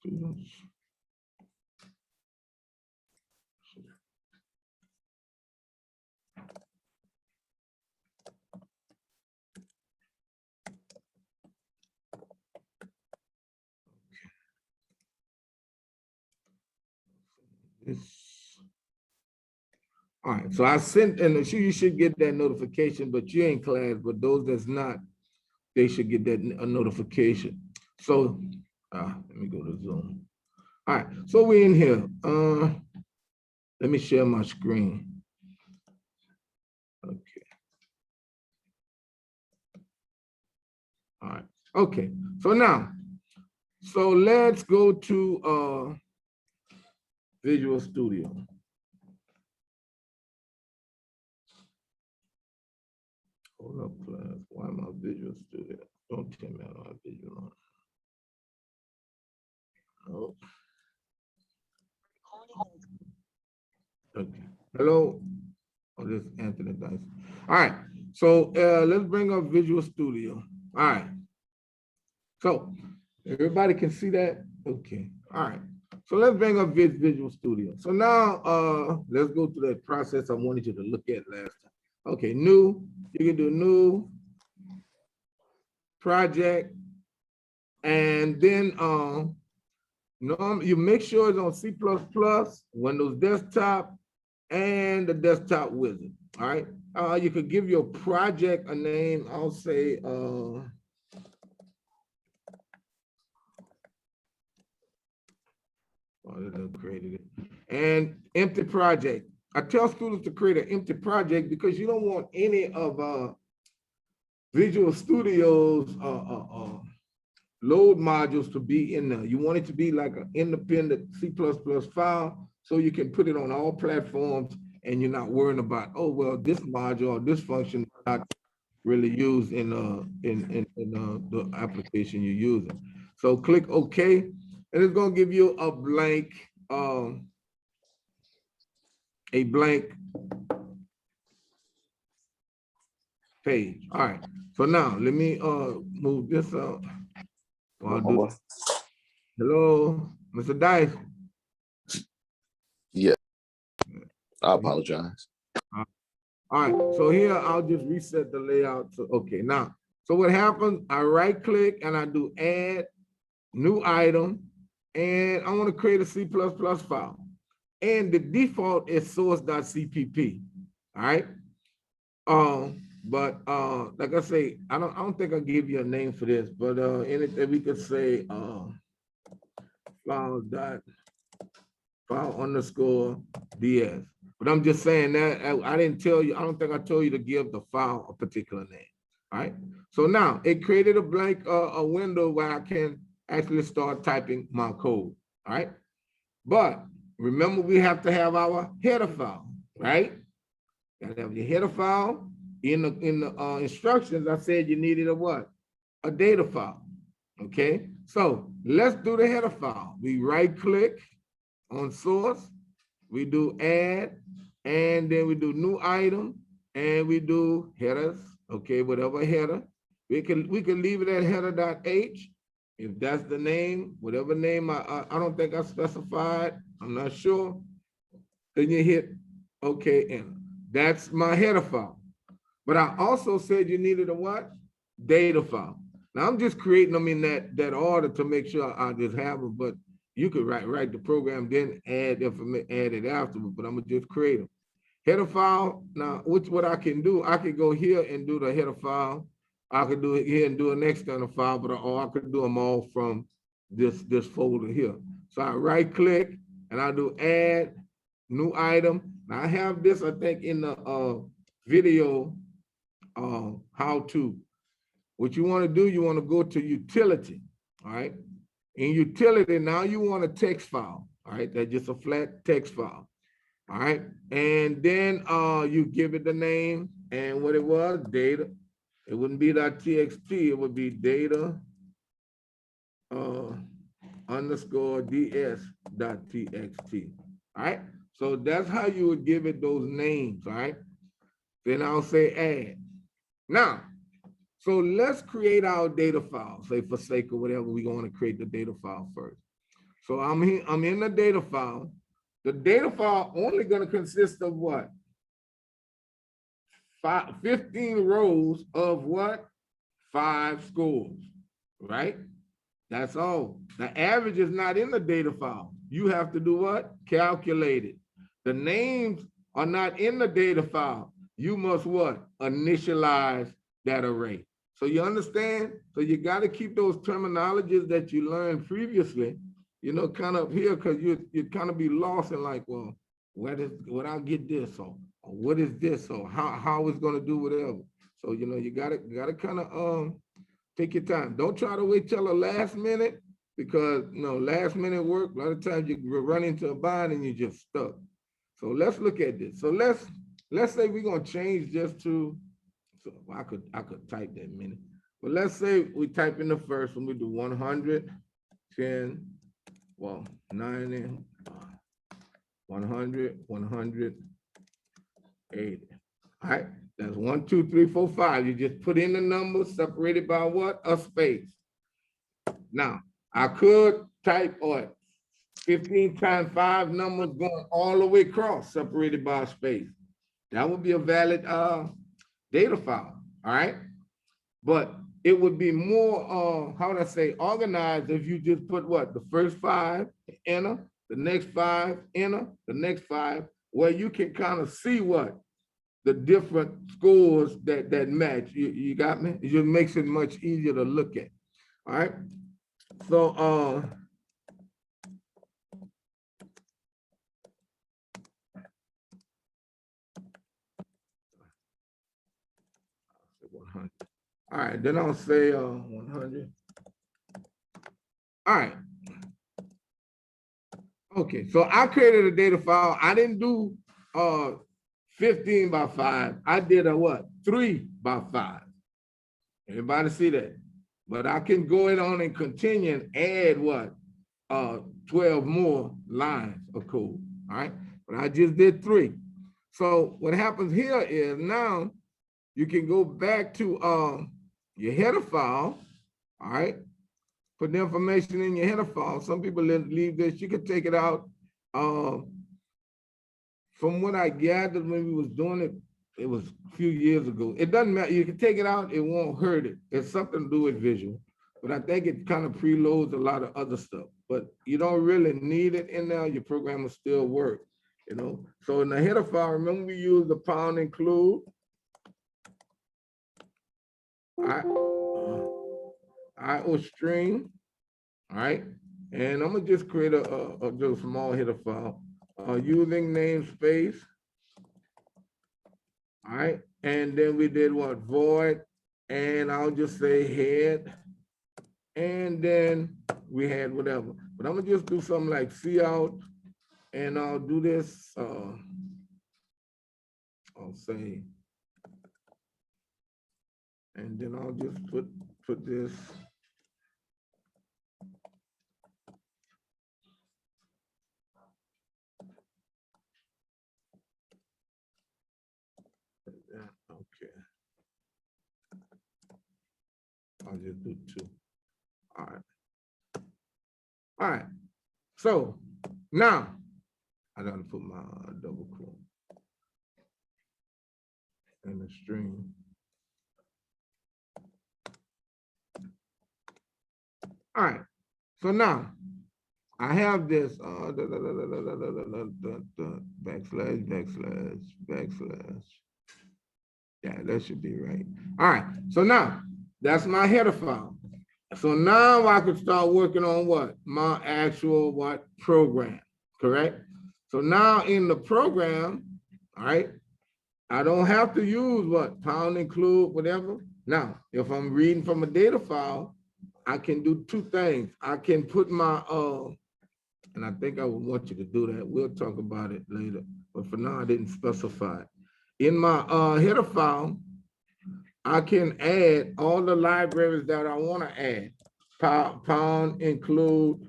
Students. All right, so I sent, and you should get that notification, but you ain't class, but those that's not, they should get that a notification. So let me go to Zoom. All right, so we're in here. Let me share my screen. Okay. All right, okay, so now, so let's go to Visual Studio. Hold up, class. Why am I Visual Studio? Don't tell me I don't have Visual on. Oh. Okay. Hello. Oh, this is Anthony Dice. All right. So let's bring up Visual Studio. All right. So everybody can see that? Okay. All right. So let's bring up Visual Studio. So now let's go through that process I wanted you to look at last time. Okay, new. You can do new project, and then you make sure it's on C++, Windows Desktop, and the Desktop Wizard. All right. You could give your project a name. I'll say created it. And empty project. I tell students to create an empty project because you don't want any of Visual Studio's load modules to be in there. You want it to be like an independent C++ file so you can put it on all platforms and you're not worrying about, oh, well, this module or this function is not really used in the application you're using. So click OK, and it's going to give you a blank page. All right. So now let me move this up. Hello, Mr. Dice. Yeah, I apologize. All right, so here I'll just reset the layout. So, okay, now, so what happens, I right click and I do add new item, and I want to create a C++ file. And the default is source.cpp. All right. But like I say, I don't think I'll give you a name for this, but anything we could say file underscore ds. But I'm just saying that I didn't tell you, I don't think I told you to give the file a particular name. All right. So now it created a blank a window where I can actually start typing my code. All right. But remember, we have to have our header file, right? Gotta have your header file. In the instructions, I said you needed a what? A data file. Okay. So let's do the header file. We right click on source, we do add, and then we do new item, and we do headers. Okay, whatever header. We can leave it at header.h if that's the name, whatever name I don't think I specified. I'm not sure. Then you hit OK, enter. That's my header file. But I also said you needed a what? Data file. Now I'm just creating them in that order to make sure I just have them, but you could write the program, then add it afterwards, but I'm gonna just create them. Header file, now what I can do, I could go here and do the header file. I could do it here and do an external file, or I could do them all from this folder here. So I right click and I do add new item. Now I have this, I think, in the video how to. What you want to do, you want to go to utility, all right? In utility, now you want a text file, all right? That's just a flat text file, all right? And then you give it the name and what it was, data. It wouldn't be .txt, it would be data underscore ds.txt. All right. So that's how you would give it those names. All right. Then I'll say add. Now, so let's create our data file. Say for sake of whatever, we're going to create the data file first. So I'm here, I'm in the data file. The data file only going to consist of what? 15 rows of what? 5 scores, right? That's all. The average is not in the data file. You have to do what? Calculate it. The names are not in the data file. You must what? Initialize that array. So you understand? So you got to keep those terminologies that you learned previously, you know, kind of here, because you kind of be lost in like, well, what I'll get this, or what is this, or how it's going to do whatever. So, you know, you got to kind of take your time. Don't try to wait till the last minute, because you know, last minute work, a lot of times you run into a bind and you're just stuck. So let's look at this. So let's say we're gonna change just to, so I could type that minute. But let's say we type in the first one, we do 110, well, 90, 100, 180. All right, that's 1, 2, 3, 4, 5. You just put in the numbers separated by what? A space. Now, I could type what? 15 times 5 numbers going all the way across, separated by a space. That would be a valid data file, all right? But it would be more, how would I say, organized if you just put what? The first 5, enter, the next 5, enter, the next 5, where you can kind of see what? The different scores that match. You got me? It just makes it much easier to look at. All right. So 100. All right, then I'll say 100. All right. Okay, so I created a data file. I didn't do 15 by 5. I did a what? 3 by 5. Everybody see that? But I can go in on and continue and add what? 12 more lines of code. All right. But I just did 3. So what happens here is now you can go back to your header file. All right. Put the information in your header file. Some people leave this. You can take it out. From what I gathered when we was doing it, it was a few years ago. It doesn't matter. You can take it out. It won't hurt it. It's something to do with visual. But I think it kind of preloads a lot of other stuff. But you don't really need it in there. Your program will still work, you know. So in the header file, remember we use the pound include. IO string, all right? And I'm gonna just create a just small header file using namespace, all right? And then we did what? Void, and I'll just say head, and then we had whatever. But I'm gonna just do something like cout, and I'll do this, I'll say, and then I'll just put this. Okay. I'll just do 2. All right. All right. So now I gotta put my double quote in the string. All right. So now I have this backslash. Yeah, that should be right. All right. So now that's my header file. So now I can start working on what? My actual what? Program, correct? So now in the program, all right, I don't have to use what? Pound include, whatever. Now, if I'm reading from a data file, I can do 2 things. I can put my, and I think I would want you to do that. We'll talk about it later. But for now, I didn't specify it. In my header file, I can add all the libraries that I want to add. pound include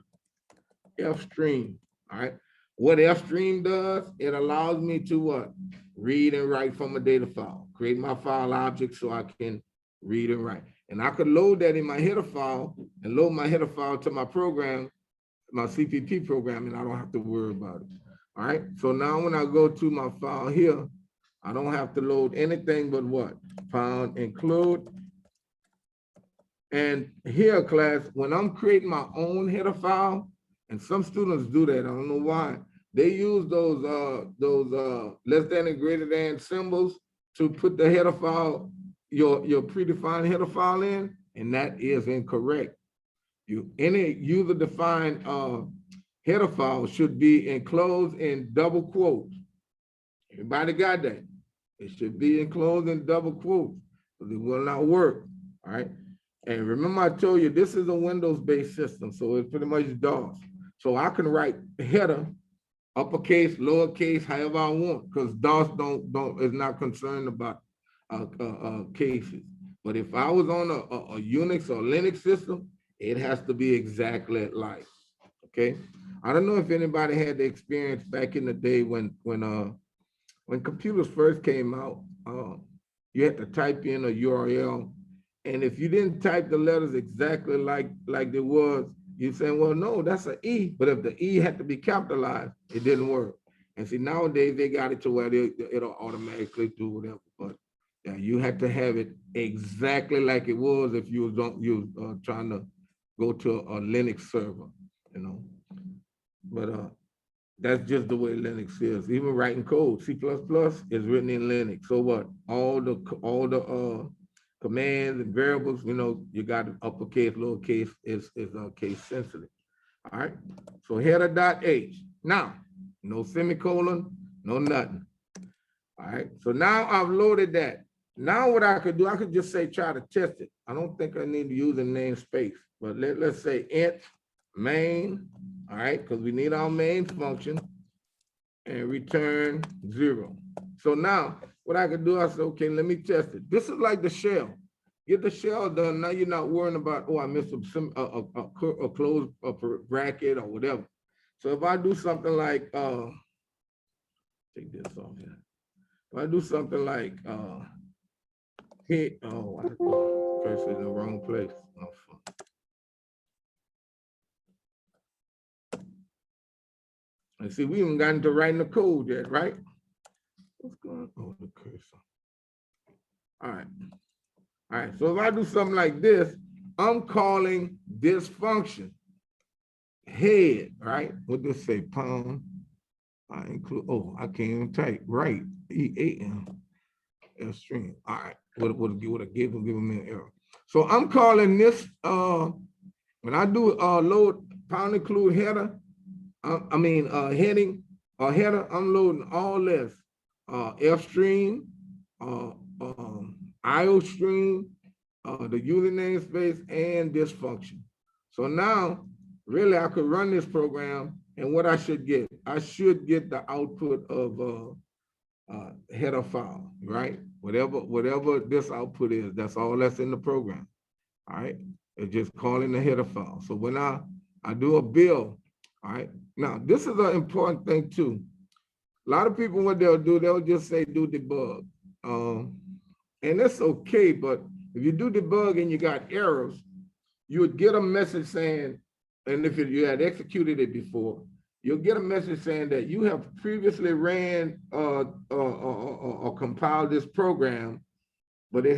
F stream. All right. What F stream does, it allows me to what? Read and write from a data file. Create my file object so I can read and write. And I could load that in my header file and load my header file to my program, my CPP program, and I don't have to worry about it. All right. So now when I go to my file here, I don't have to load anything but what? Pound include. And here, class, when I'm creating my own header file, and some students do that, I don't know why, they use those less than and greater than symbols to put the header file, your predefined header file in, and that is incorrect. Any user-defined header file should be enclosed in double quotes. Everybody got that? It should be enclosed in double quotes, because it will not work. All right. And remember, I told you this is a Windows-based system, so it's pretty much DOS. So I can write header, uppercase, lowercase, however I want, because DOS is not concerned about cases. But if I was on a Unix or Linux system, it has to be exactly like. Okay. I don't know if anybody had the experience back in the day when computers first came out. You had to type in a URL. And if you didn't type the letters exactly like they was, you're saying, well, no, that's an E. But if the E had to be capitalized, it didn't work. And see, nowadays they got it to where it'll automatically do whatever. But yeah, you had to have it exactly like it was if you was trying to go to a Linux server, you know. But that's just the way Linux is. Even writing code, C++ is written in Linux. So what? All the commands and variables, you know, you got uppercase, lowercase is case sensitive. All right. So header.h. Now, no semicolon, no nothing. All right. So now I've loaded that. Now what I could do, I could just say try to test it. I don't think I need to use a namespace, but let's say int main. All right, because we need our main function, and return 0. So now what I could do, I said, okay, let me test it. This is like the shell. Get the shell done. Now you're not worrying about, oh, I missed a close bracket or whatever. So if I do something like, take this off here. If I do something like, hit, oh, I pressed it in the wrong place. Oh, fuck. And see, we haven't gotten to writing the code yet, right? What's going on? Oh, the cursor. All right. All right. So if I do something like this, I'm calling this function head, right? What does it say? Pound. I include, oh, I can't even type, right. E-A-M. F string. All right. What I give them an error. So I'm calling this, when I do load pound include header, heading or header, I'm loading all this, F stream, IO stream, the user namespace, and this function. So now, really, I could run this program, and what I should get the output of header file, right? Whatever this output is, that's all that's in the program. All right, it's just calling the header file. So when I do a build. All right. Now, this is an important thing too. A lot of people, what they'll do, they'll just say do debug. And that's okay, but if you do debug and you got errors, you would get a message saying, and if you had executed it before, you'll get a message saying that you have previously ran or compiled this program, but you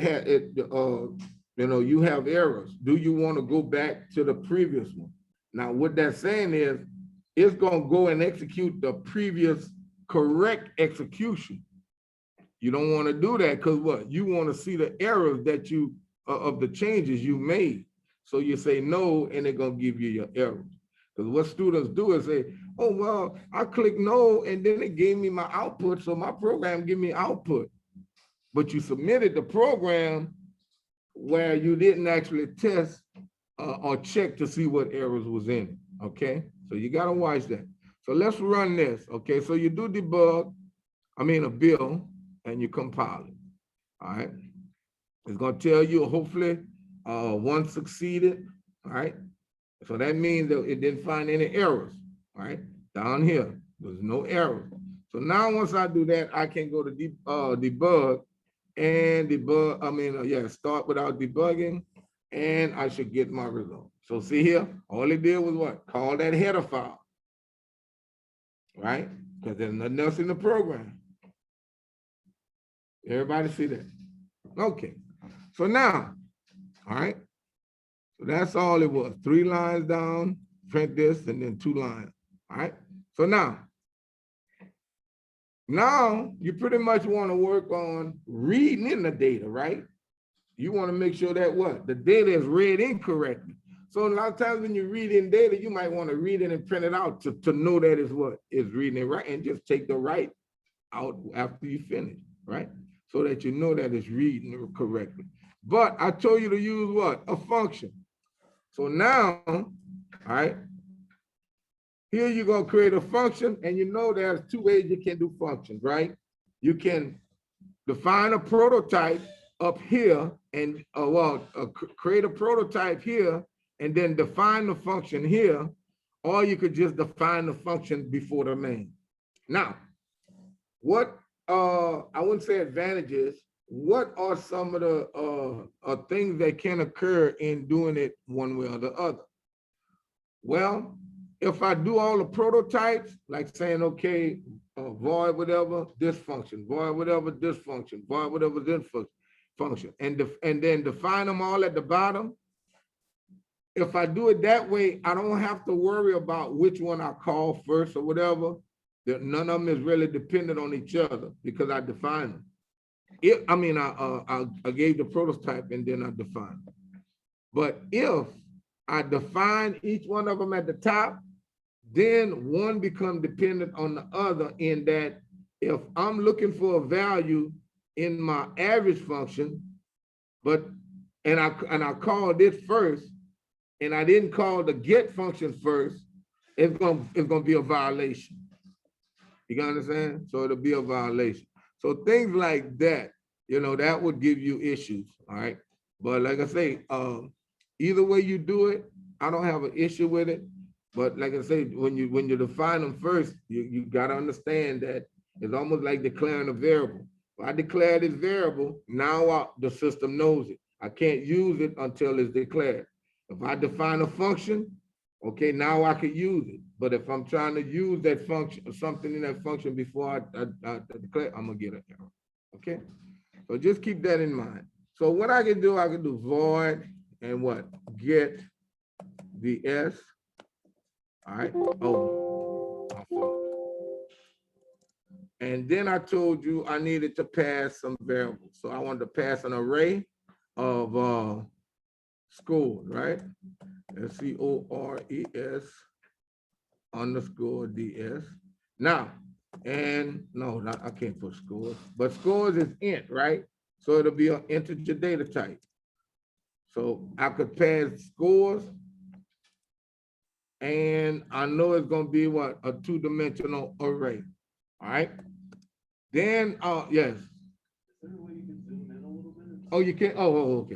have errors. Do you want to go back to the previous one? Now, what that's saying is, it's going to go and execute the previous correct execution. You don't want to do that because what? You want to see the errors that of the changes you made. So you say no, and they're going to give you your errors. Because what students do is say, oh, well, I click no, and then it gave me my output, so my program give me output. But you submitted the program where you didn't actually test or check to see what errors was in it, okay? So you gotta watch that. So let's run this, okay? So you do debug, a build, and you compile it, all right? It's gonna tell you, hopefully, one succeeded, all right? So that means that it didn't find any errors, all right? Down here, there's no error. So now once I do that, I can go to debug and debug, start without debugging, and I should get my result. So see here, all it did was what? Call that header file, right? Because there's nothing else in the program. Everybody see that? Okay, so now, all right, so that's all it was. 3 lines down, print this, and then 2 lines, all right? So now you pretty much want to work on reading in the data, right? You want to make sure that what? The data is read incorrectly. So a lot of times when you read in data, you might want to read it and print it out to know that is what is reading it right, and just take the right out after you finish, right? So that you know that it's reading it correctly. But I told you to use what? A function. So now, all right, here you're going to create a function, and you know there's 2 ways you can do functions, right? You can define a prototype up here and create a prototype here and then define the function here, or you could just define the function before the main. Now, what I wouldn't say advantages, what are some of the things that can occur in doing it one way or the other? Well, if I do all the prototypes, like saying, okay, void whatever, this function, void whatever, this function, void whatever, this function, and then define them all at the bottom. If I do it that way, I don't have to worry about which one I call first or whatever. None of them is really dependent on each other because I define them. I gave the prototype and then I defined them. But if I define each one of them at the top, then one becomes dependent on the other, in that if I'm looking for a value in my average function, and I called it first, and I didn't call the get function first, it's gonna be a violation. You understand? So it'll be a violation. So things like that, that would give you issues, all right? But like I say, either way you do it, I don't have an issue with it. But like I say, when you define them first, you got to understand that it's almost like declaring a variable. If I declare this variable, now the system knows it. I can't use it until it's declared. If I define a function, okay, now I can use it. But if I'm trying to use that function, something in that function before I declare, I'm gonna get an error. Okay, so just keep that in mind. So what I can do void and what? Get ds. All right. Oh, my fault. And then I told you I needed to pass some variables. So I wanted to pass an array of scores, right? SCORES _ DS. Now, I can't put scores, but scores is int, right? So it'll be an integer data type. So I could pass scores, and I know it's going to be what? A 2-dimensional array. All right. Then, yes. Oh, you can? Oh, okay.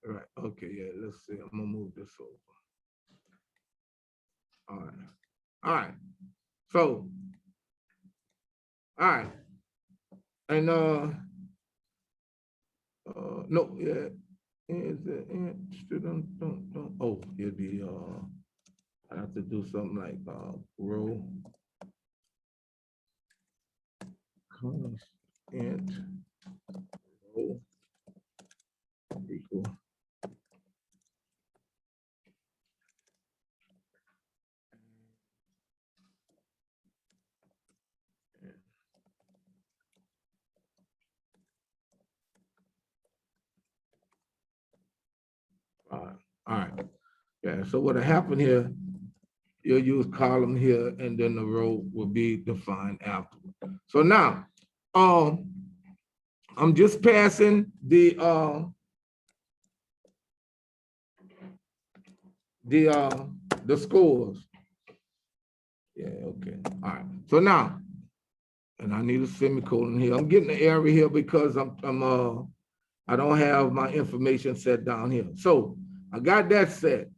All right. Okay. Yeah. Let's see. I'm gonna move this over. All right. All right. So, all right. And no, yeah. Oh, it'd be I have to do something like row int row equal. All right. Yeah. So what happened here? You'll use column here, and then the row will be defined afterward. So now, I'm just passing the scores. Yeah, okay. All right. So now, and I need a semicolon here. I'm getting the error here because I'm I don't have my information set down here. So I got that set.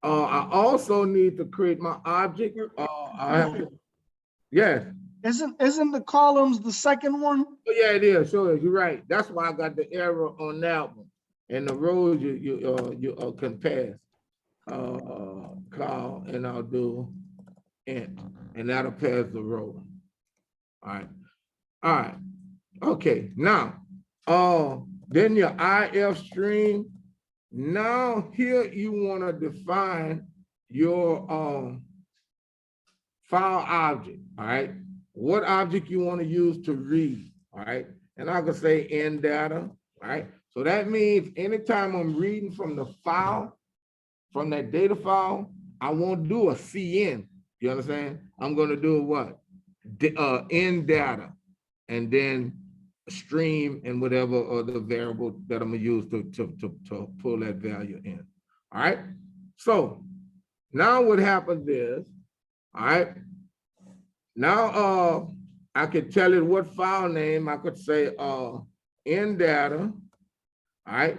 I also need to create my object. I have to, yes. Isn't the columns the second one? Oh, yeah, it is. Sure, you're right. That's why I got the error on that one. And the rows you can pass. Call, and I'll do int, and that'll pass the row. All right. Okay. Now, then your IF stream. Now here you want to define your file object. All right. What object you want to use to read. All right. And I can say in data. All right. So that means anytime I'm reading from the file, from that data file, I won't do a CN. You understand? I'm going to do what? In data, and then stream and whatever other variable that I'm gonna use to pull that value in. All right. So now what happens is, all right. Now I could tell it what file name. I could say in data. All right.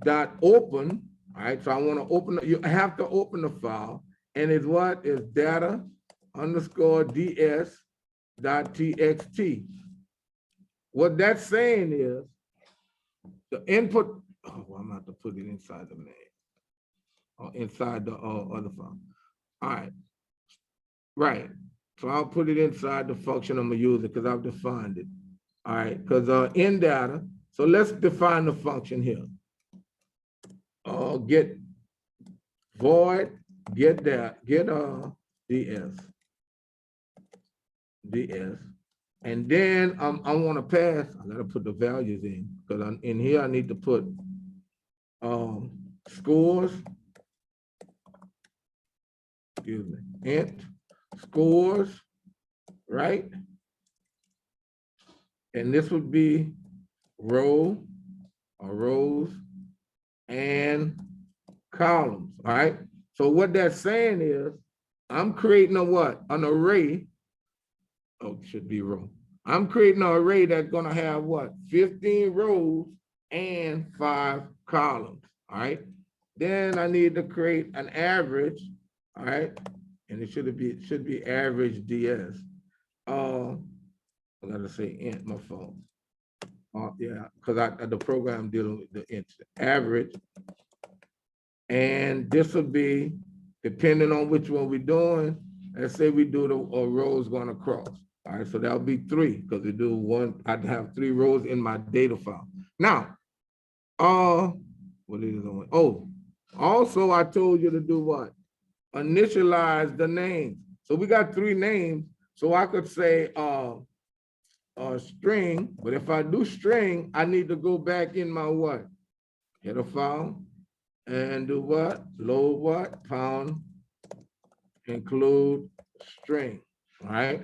Dot open. All right. So I want to open. You have to open the file, and it's what is data underscore ds dot txt. What that's saying is the input. Oh, well, I'm going to have to put it inside the main or inside the other file. All right. Right. So I'll put it inside the function I'm going to use it because I've defined it. All right. Because in data. So let's define the function here. Get void, get that, get ds. And then I want to pass, I gotta put the values in because in here I need to put scores, excuse me, int scores, right? And this would be row or rows and columns, all right? So what that's saying is I'm creating a what? An array. Oh, it should be row. I'm creating an array that's gonna have what? 15 rows and 5 columns, all right? Then I need to create an average, all right? And it should be average DS. I gotta say int, my fault. Yeah, because the program dealing with the int average. And this will be, depending on which one we're doing, let's say we do the rows going across. All right, so that'll be 3 because we do one. I'd have 3 rows in my data file. Now, what is it? Oh, also I told you to do what? Initialize the names. So we got 3 names. So I could say string, but if I do string, I need to go back in my what? Header file and do what? Load what? Pound include string. All right.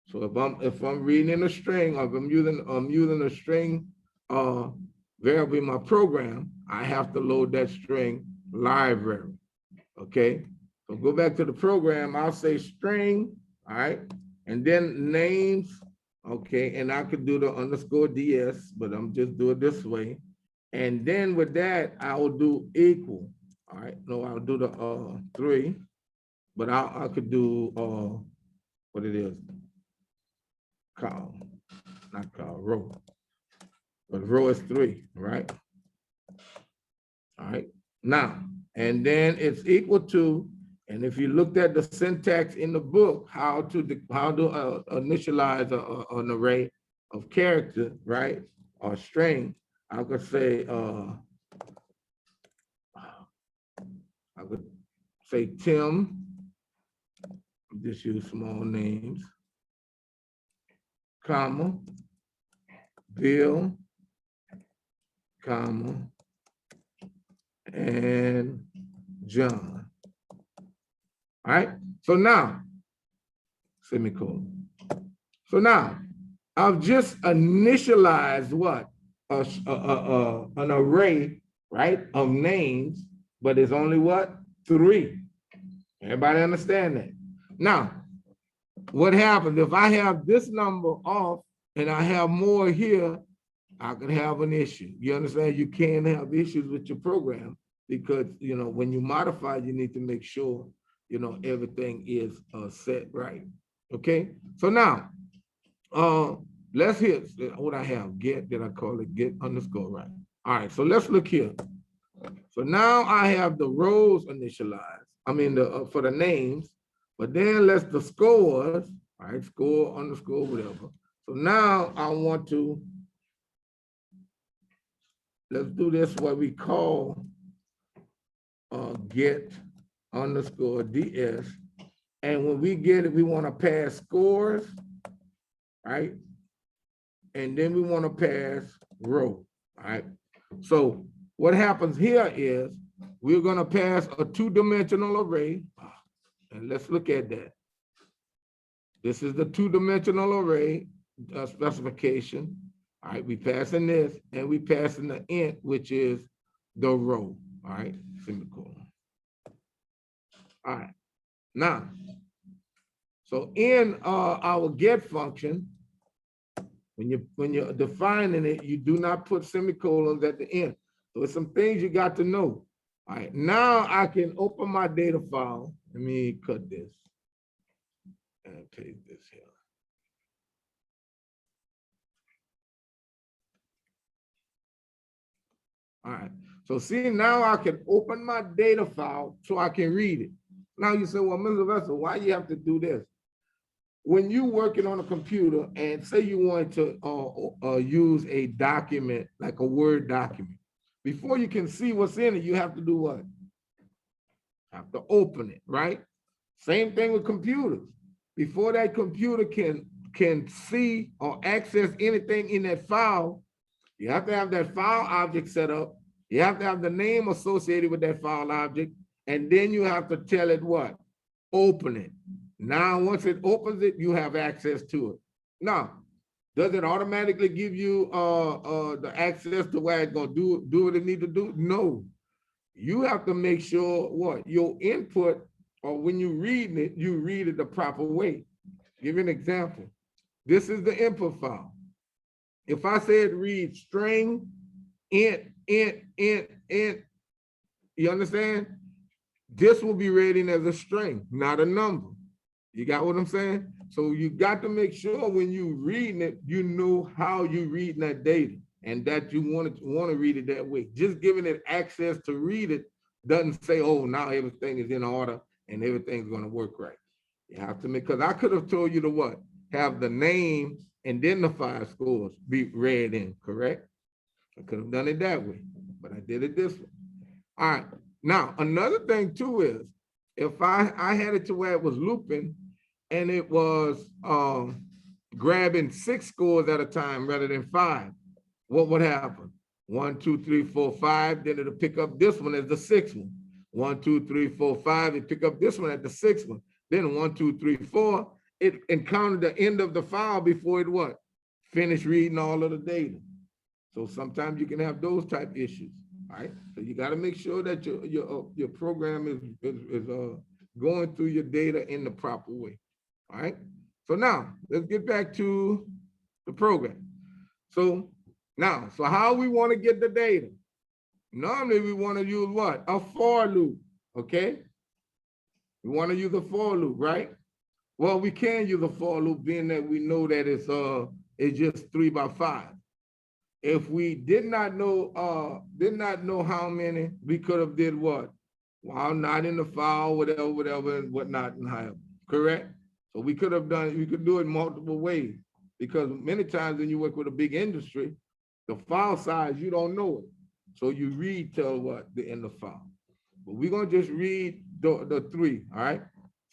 So if I'm reading a string, or if I'm using a string variable in my program, I have to load that string library. Okay. So go back to the program. I'll say string. All right. And then names. Okay. And I could do the underscore ds, but I'm just doing it this way. And then with that, I will do equal. All right. No, I'll do the 3, but I could do what it is. Column, not column, row. But row is 3, right? All right. Now, and then it's equal to, and if you looked at the syntax in the book, how to initialize an array of character, right? Or string, I could say, Tim, just use small names, comma, Bill, comma, and John. All right, so now, semicolon. So now, I've just initialized what? An array, right, of names, but it's only what? 3. Everybody understand that? Now, what happens if I have this number off and I have more here, I can have an issue. You understand? You can have issues with your program because, you know, when you modify, you need to make sure, you know, everything is set right. Okay, so now, let's hit what I have. Get, did I call it get underscore, right? All right, so let's look here. So now I have the rows initialized. I mean, the for the names, but then let's the scores, all right, score underscore whatever. So now I want to, let's do this what we call get underscore DS. And when we get it, we want to pass scores, right? And then we want to pass row, right? So what happens here is we're going to pass a two-dimensional array. And let's look at that. This is the two-dimensional array specification. All right, we passing this and we passing the int, which is the row. All right, semicolon. All right, now, so in our get function, when you're defining it, you do not put semicolons at the end. So it's some things you got to know. All right, now I can open my data file. Let me cut this and paste this here. All right, so see, now I can open my data file so I can read it. Now you say, well, Mr. Vessel, why you have to do this? When you're working on a computer and say you want to use a document, like a Word document, before you can see what's in it, you have to do what? Have to open it, right? Same thing with computers. Before that computer can see or access anything in that file, you have to have that file object set up. You have to have the name associated with that file object. And then you have to tell it what? Open it. Now, once it opens it, you have access to it. Now, does it automatically give you the access to where it's gonna do what it need to do? No. You have to make sure what? Your input, or when you read it, you read it the proper way. Give you an example. This is the input file. If I said read string, int, you understand? This will be reading as a string, not a number. You got what I'm saying? So you got to make sure when you reading it, you know how you reading that data and that you want to read it that way. Just giving it access to read it doesn't say, oh, now everything is in order and everything's going to work right. You have to make, because I could have told you to what? Have the name and then the 5 scores be read in, correct? I could have done it that way, but I did it this way. All right. Now, another thing too is, if I had it to where it was looping and it was grabbing 6 scores at a time rather than 5, what would happen? 1, 2, 3, 4, 5, then it'll pick up this one as the 6th one. 1, 2, 3, 4, 5, it pick up this one at the 6th one. Then 1, 2, 3, 4, it encountered the end of the file before it what? Finish reading all of the data. So sometimes you can have those type issues. All right, so you got to make sure that your program is going through your data in the proper way. All right, so now let's get back to the program. So now, so how we want to get the data? Normally we want to use what? A for loop. Okay, we want to use a for loop, right? Well, we can use a for loop, being that we know that it's just 3 by 5. If we did not know how many, we could have did what? Well, not in the file, whatever, and whatnot, and how, correct? So we could have done, we could do it multiple ways, because many times when you work with a big industry, the file size, you don't know it. So you read till what? The end of file. But we're gonna just read the 3, all right?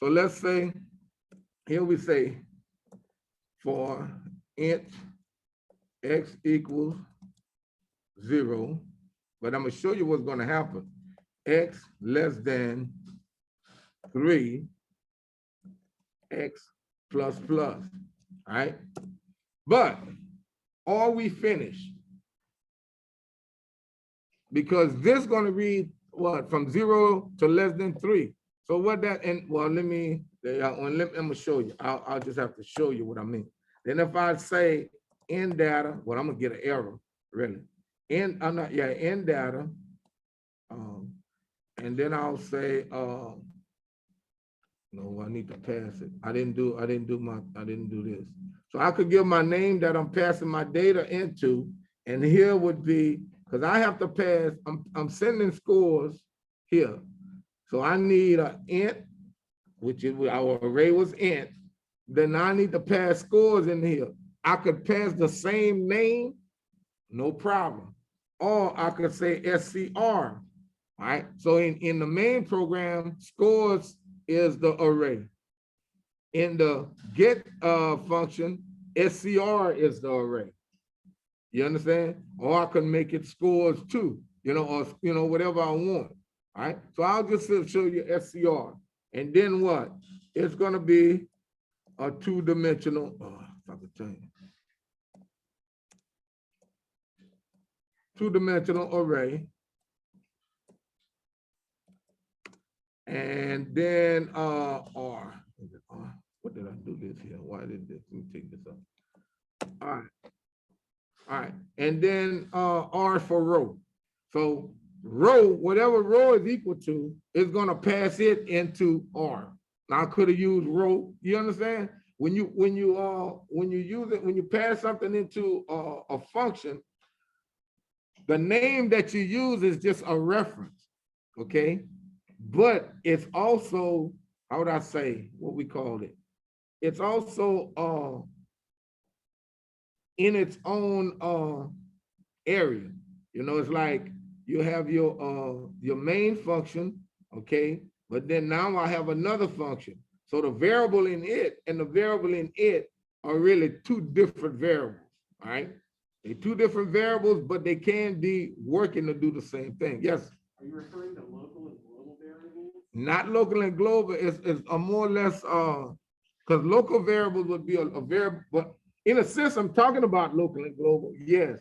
So let's say, here we say, for int x equals 0, but I'm gonna show you what's gonna happen. X less than 3, x plus plus, all right? But are we finished? Because this is gonna read what? From 0 to less than 3. So what that, and well, let me, I'm gonna show you. I'll just have to show you what I mean. Then if I say in data, well, I'm gonna get an error. really. In, I'm not, yeah, in data. And then I'll say, no, I need to pass it. I didn't do this. So I could give my name that I'm passing my data into, and here would be, because I have to pass, I'm sending scores here. So I need an int, which is our array was int. Then I need to pass scores in here. I could pass the same name, no problem. Or I could say SCR, right? So in the main program, scores is the array. In the get function, SCR is the array. You understand? Or I can make it scores too, or whatever I want. All right. So I'll just show you SCR. And then what? It's gonna be a two-dimensional, if I could tell you. Two-dimensional array. And then R. What did I do this here? Why did this? Let me take this up. All right. And then R for row. So row, whatever row is equal to, is gonna pass it into R. Now I could have used row. You understand? When you use it, when you pass something into a function, the name that you use is just a reference. Okay. But it's also, how would I say, what we call it? It's also in its own area. It's like you have your main function, okay? But then now I have another function. So the variable in it and the variable in it are really two different variables, all right? They're two different variables, but they can be working to do the same thing. Yes? Are you referring to local and global variables? Not local and global is a more or less, because local variables would be a variable, but in a sense, I'm talking about local and global, yes.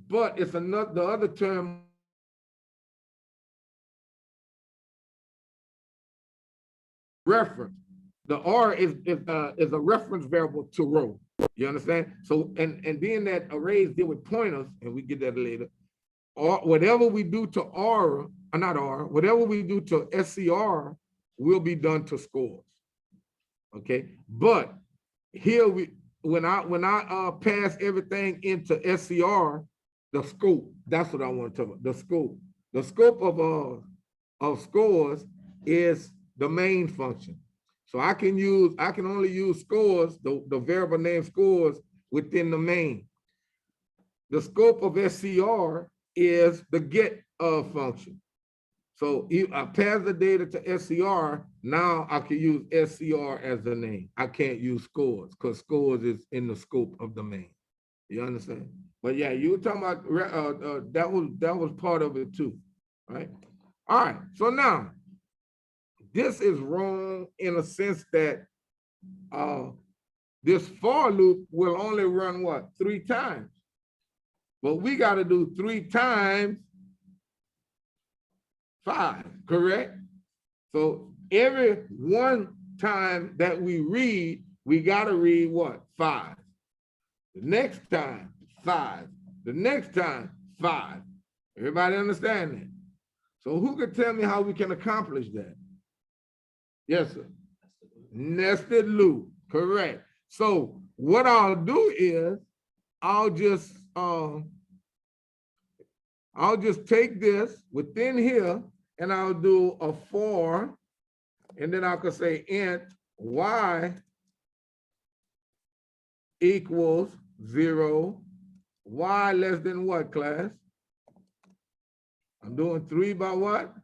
But it's another, the other term reference. The R is a reference variable to row. You understand? So, and being that arrays deal with pointers, and we get that later, or whatever we do to R, not R, whatever we do to SCR will be done to scores. Okay, but here when I pass everything into SCR, the scope, that's what I want to talk about. The scope of scores is the main function. So I can only use scores, the variable name scores within the main. The scope of SCR is the get function. So I pass the data to SCR, now I can use SCR as the name. I can't use scores because scores is in the scope of the main. You understand? But yeah, you were talking about that was part of it too, right? All right, so now this is wrong in a sense that this for loop will only run what? 3 times. But we got to do 3 times 5, correct? So every one time that we read, we got to read what? 5. The next time, 5. The next time, 5. Everybody understand that? So who can tell me how we can accomplish that? Yes, sir. Nested loop, correct. So what I'll do is I'll just take this within here and I'll do a for, and then I could say int y equals 0, y less than what, class? I'm doing 3 by what?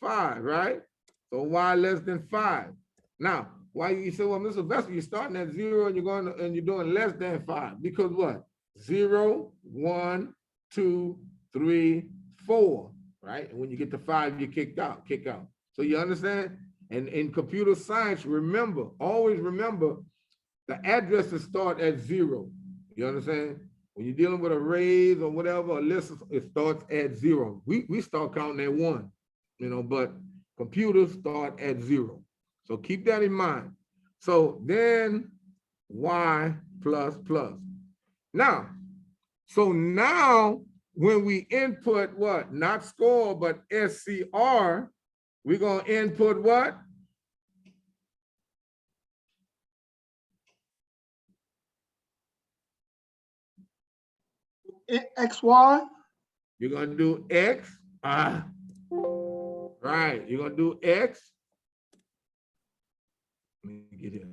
5, right? So y less than 5. Now, why you say, well, Mr. Vester, you're starting at 0 and you're doing less than 5, because what? 0, 1, 2, 3, 4, right? And when you get to 5, you kick out. So you understand? And in computer science, remember, always remember, the addresses start at 0. You understand? When you're dealing with arrays or whatever, a list, it starts at 0. We start counting at 1, but computers start at 0. So keep that in mind. So then y plus plus. Now, So now when we input what? Not score, but SCR, we're gonna input what? XY? You're gonna do X. Right, you're gonna do X. Let me get here.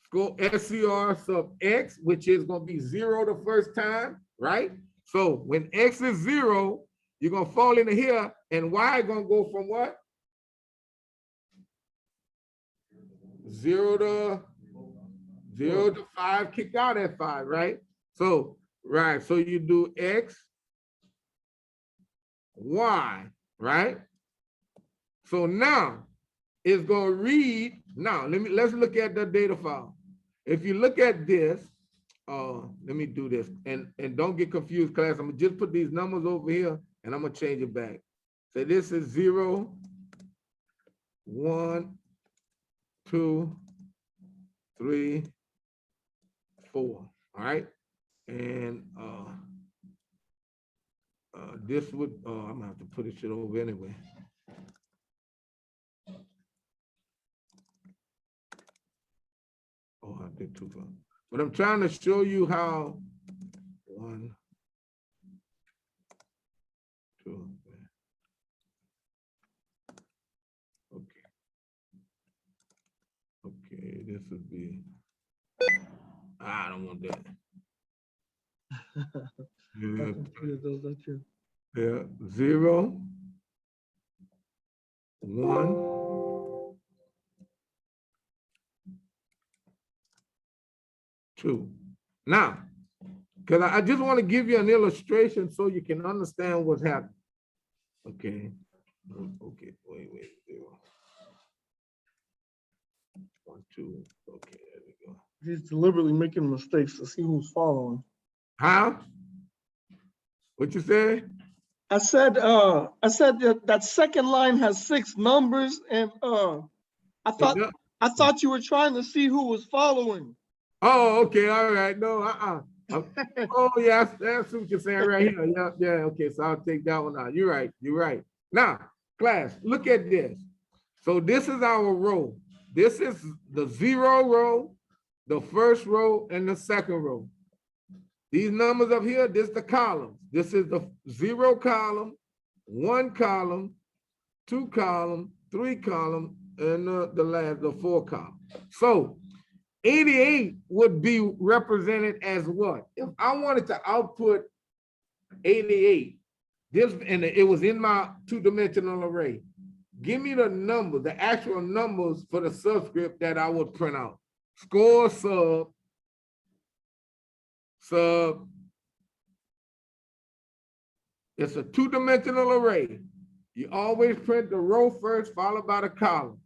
Score SCR sub X, which is gonna be 0 the first time, right? So when X is 0, you're gonna fall into here, and Y gonna go from what? 0 to 5, kicked out at 5, right? So, right, so you do X, Y, right? So now it's gonna read. Now let's look at the data file. If you look at this, let me do this, and don't get confused, class. I'm gonna just put these numbers over here, and I'm gonna change it back. So this is 0, 1, 2, 3, 4. All right, and this would. I'm gonna have to put this shit over anyway. Oh, I did too far. But I'm trying to show you how 1, 2, okay. Okay, this would be, I don't want that. Yeah, 0, 1, 2. Now, because I just want to give you an illustration so you can understand what's happening. Okay. Okay, wait, 0, 1, 2. Okay, there we go. He's deliberately making mistakes to see who's following. How? What you say? I said that second line has 6 numbers, and I thought you were trying to see who was following. Oh, okay, all right. No, oh, yeah, that's what you're saying right here. Yeah, okay, so I'll take that one out. You're right. Now, class, look at this. So this is our row. This is the 0 row, the first row, and the second row. These numbers up here, this is the columns. This is the 0 column, 1 column, 2 column, 3 column, and the 4 column. So 88 would be represented as what? If I wanted to output 88, and it was in my 2-dimensional array, give me the number, the actual numbers for the subscript that I would print out. Score sub, it's a 2-dimensional array. You always print the row first, followed by the column.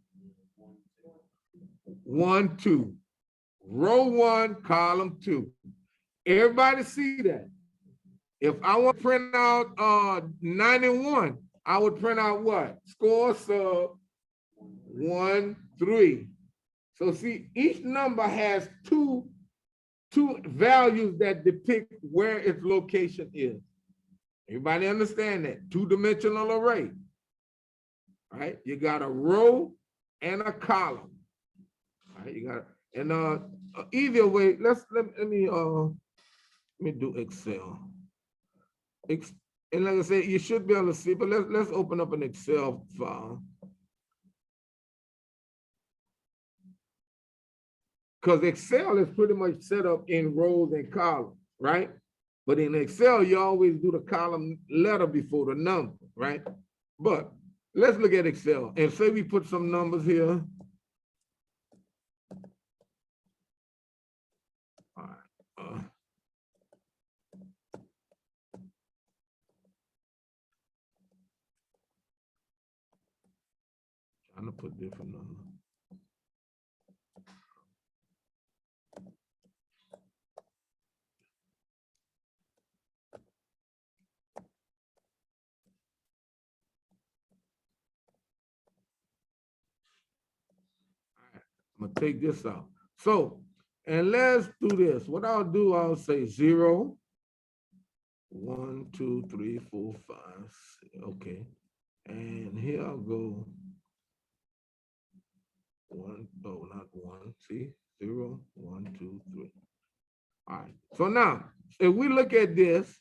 1, 2. Row 1, column 2. Everybody see that? If I want to print out 91, I would print out what? Score sub 1, 3. So see, each number has two values that depict where its location is. Everybody understand that? 2-dimensional array. All right, you got a row and a column. All right, you got, and either way, let me do Excel. And like I said, you should be able to see, but let's open up an Excel file. Because Excel is pretty much set up in rows and columns, right? But in Excel, you always do the column letter before the number, right? But let's look at Excel and say we put some numbers here. All right. Trying to put different numbers. I'm gonna take this out. So, and let's do this. What I'll do, I'll say 0, 1, 2, 3, 4, 5. Okay. And here I'll go 1, oh, not 1, see, 0, 1, 2, 3. All right. So now, if we look at this,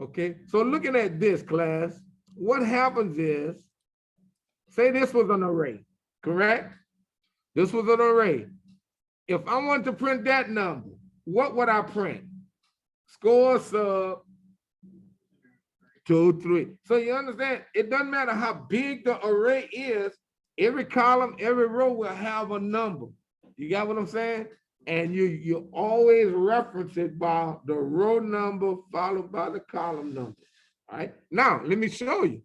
okay, so looking at this class, what happens is, say this was an array, correct? This was an array. If I want to print that number, what would I print? Score sub 2, 3. So you understand, it doesn't matter how big the array is, every column, every row will have a number. You got what I'm saying? And you always reference it by the row number followed by the column number. All right. Now, let me show you.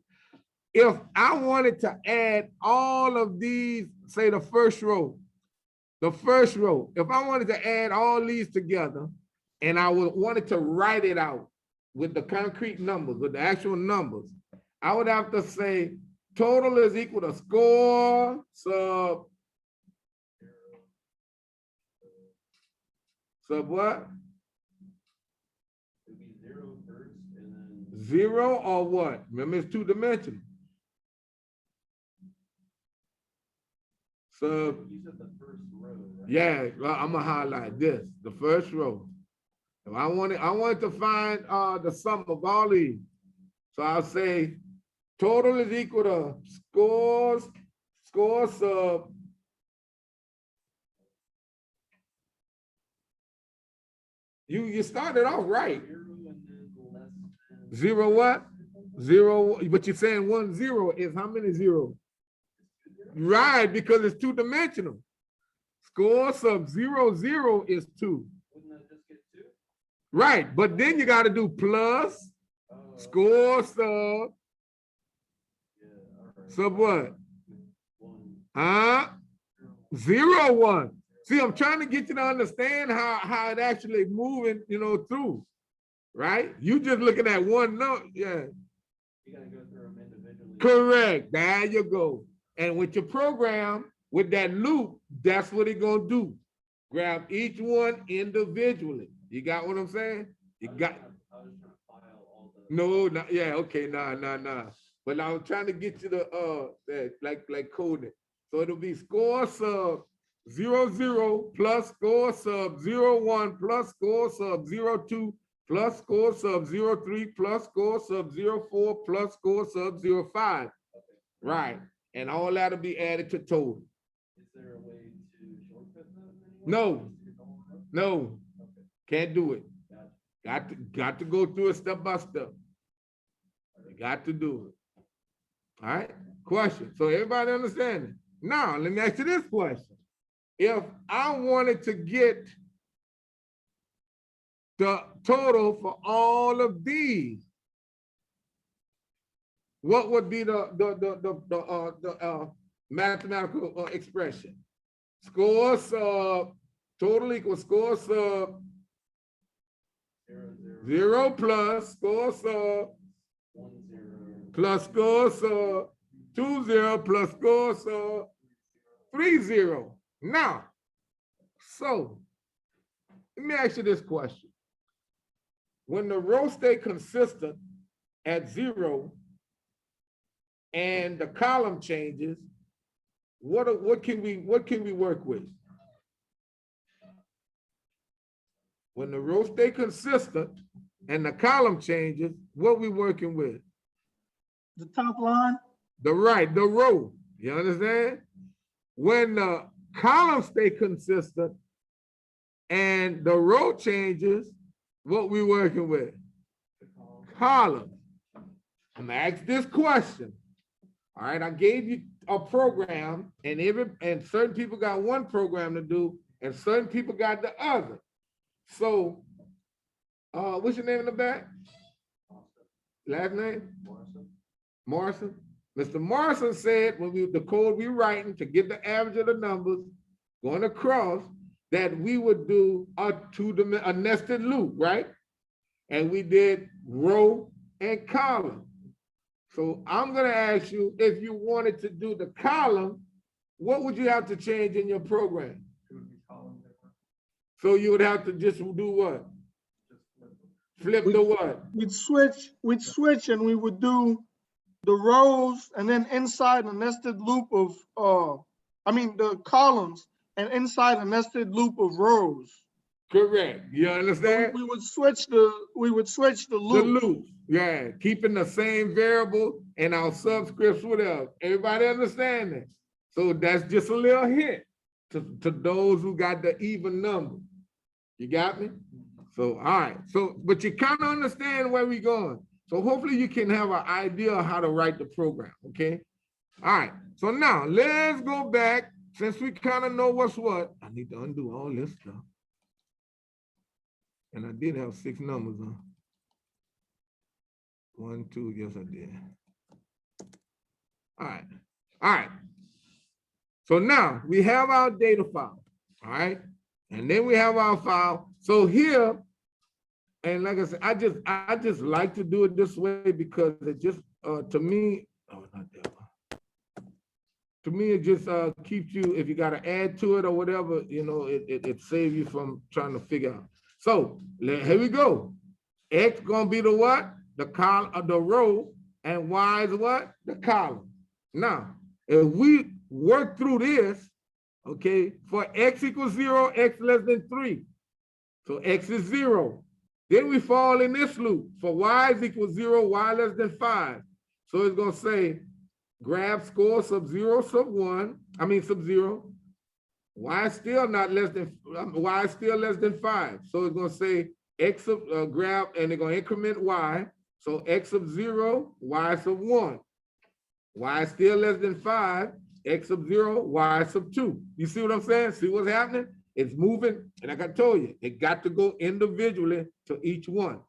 If I wanted to add all of these, say the first row, if I wanted to add all these together and I wanted to write it out with the concrete numbers, with the actual numbers, I would have to say total is equal to score sub what? It'd be 0 first and then. 0 or what? Remember, it's 2-dimensional. So You said the first row, right? yeah, well, I'm gonna highlight this, the first row. If I wanted to find the sum of all these. So I'll say total is equal to score sub you started off right. 0 and then less than. 0 what? 0, but you're saying 1 0 is how many zeros? Right, because it's 2-dimensional. Score sub 0 0 is 2. Wouldn't that just get 2? Right, but then you got to do plus score sub Yeah, all right. sub what? 1. 0 1. See, I'm trying to get you to understand how it actually moving, through. Right? You just looking at one note, yeah. You gotta go through them individually. Correct. There you go. And with your program, with that loop, that's what it's gonna do. Grab each one individually. You got what I'm saying? You got. I was trying to file all the. No, yeah, okay, nah. But I was trying to get you to like coding. So it'll be score sub 0 0 plus score sub 0 1 plus score sub 0 2 plus score sub 0 3 plus score sub 0 4 plus score sub 0 5. Okay. Right. And all that'll be added to total. Is there a way to shortcut that in any way? No. Just to get the whole row? No, Okay, can't do it. gotcha. Got to go through it step by step. You got to do it. All right. Question. So everybody understand it? Now let me ask you this question. If I wanted to get the total for all of these, what would be the mathematical expression? Score sub total equals score sub 0 0 0 plus score sub 1 0 plus score sub 2 0 plus score sub 3 0. Now, so let me ask you this question. When the row stay consistent at 0 and the column changes, what can we work with? When the row stay consistent and the column changes, what we working with? The top line? The row. You understand? When the column stay consistent and the row changes, what we working with? Column. I'm gonna ask this question. All right, I gave you a program, and certain people got one program to do, and certain people got the other. So, what's your name in the back? Last name? Morrison. Mr. Morrison said when the code we writing to get the average of the numbers going across, that we would do a nested loop, right? And we did row and column. So I'm gonna ask you, if you wanted to do the column, what would you have to change in your program? It would be column different. So you would have to just do what? Just flip it. Flip the what? We'd switch and we would do the rows and then inside a nested loop of, the columns and inside a nested loop of rows. Correct. You So understand? we would switch the The loop. loop, yeah, keeping the same variable and our subscripts, whatever. Everybody understand that? So that's just a little hint to those who got the even number. You got me? So, all right. So, but you kind of understand where we're going. So hopefully you can have an idea of how to write the program, okay? All right. So now let's go back. Since we kind of know what's what, I need to undo all this stuff. And I did have 6 numbers, huh? 1, 2, yes, I did. All right. All right. So now we have our data file. All right. And then we have our file. So here, and like I said, I just like to do it this way because it just to me, oh, not that one. To me, it just keeps you, if you got to add to it or whatever, you know, it saves you from trying to figure out. So here we go. X gonna be the what? The column of the row, and Y is what? The column. Now, if we work through this, okay, for X equals 0, X less than 3. So X is 0. Then we fall in this loop. For Y is equal 0, Y less than 5. So it's gonna say grab score sub 0 sub 1, sub 0. Y is still not less than, Y is still less than 5. So it's gonna say X sub grab, and they're gonna increment Y. So X sub 0, Y sub 1. Y is still less than 5, X sub 0, Y sub 2. You see what I'm saying? See what's happening? It's moving, and like I told you, it got to go individually to each one.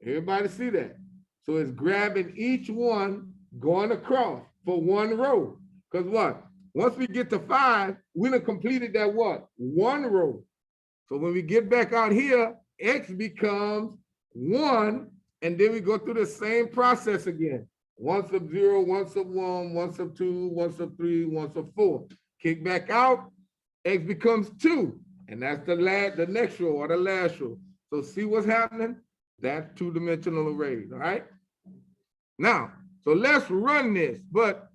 Everybody see that? So it's grabbing each one, going across for one row. Because what? Once we get to 5, we done completed that what? One row. So when we get back out here, X becomes 1, and then we go through the same process again. 1 sub 0, 1 sub 1, 1 sub 2, 1 sub 3, 1 sub 4. Kick back out, X becomes 2, and that's the next row or the last row. So see what's happening? That's 2-dimensional arrays, all right? Now, so let's run this, but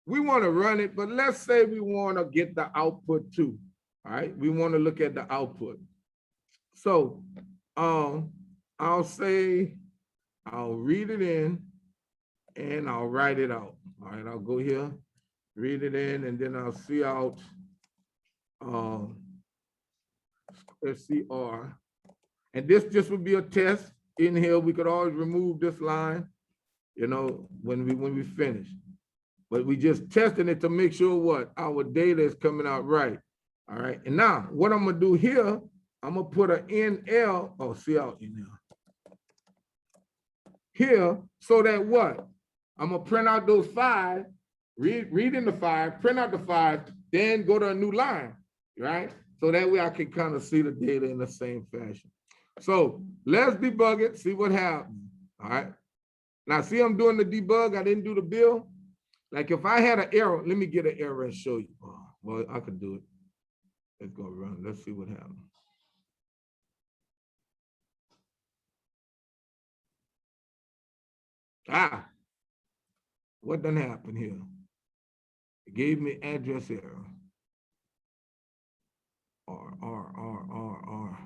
we want to run it, but let's say we want to get the output too, all right? We want to look at the output. So I'll say, I'll read it in and I'll write it out. All right, I'll go here, read it in, and then I'll see out SCR. And this just would be a test in here. We could always remove this line, you know, when we finish. But we just testing it to make sure what? Our data is coming out right. All right. And now what I'm gonna do here, I'm gonna put an NL, oh, see out in there. Here, so that what? I'm gonna print out those 5, read in the 5, print out the 5, then go to a new line, right? So that way I can kind of see the data in the same fashion. So let's debug it, see what happens, all right? Now see I'm doing the debug, I didn't do the build. Like if I had an error, let me get an error and show you. Oh, well, I could do it. Let's go run, let's see what happens. What done happened here? It gave me address error. R.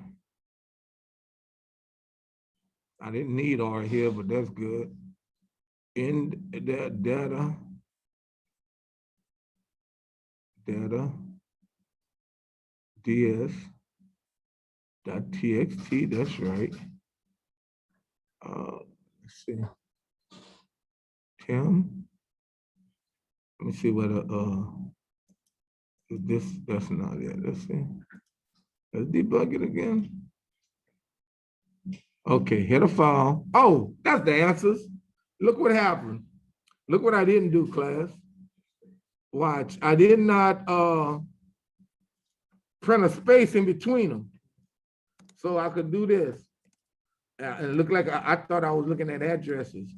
I didn't need R here, but that's good. In that data, ds.txt, that's right. Let's see. Tim. Let me see whether that's not it. Let's see. Let's debug it again. Okay, hit a file. Oh, that's the answers. Look what happened. Look what I didn't do, class. Watch, I did not print a space in between them. So I could do this. And it looked like I thought I was looking at addresses.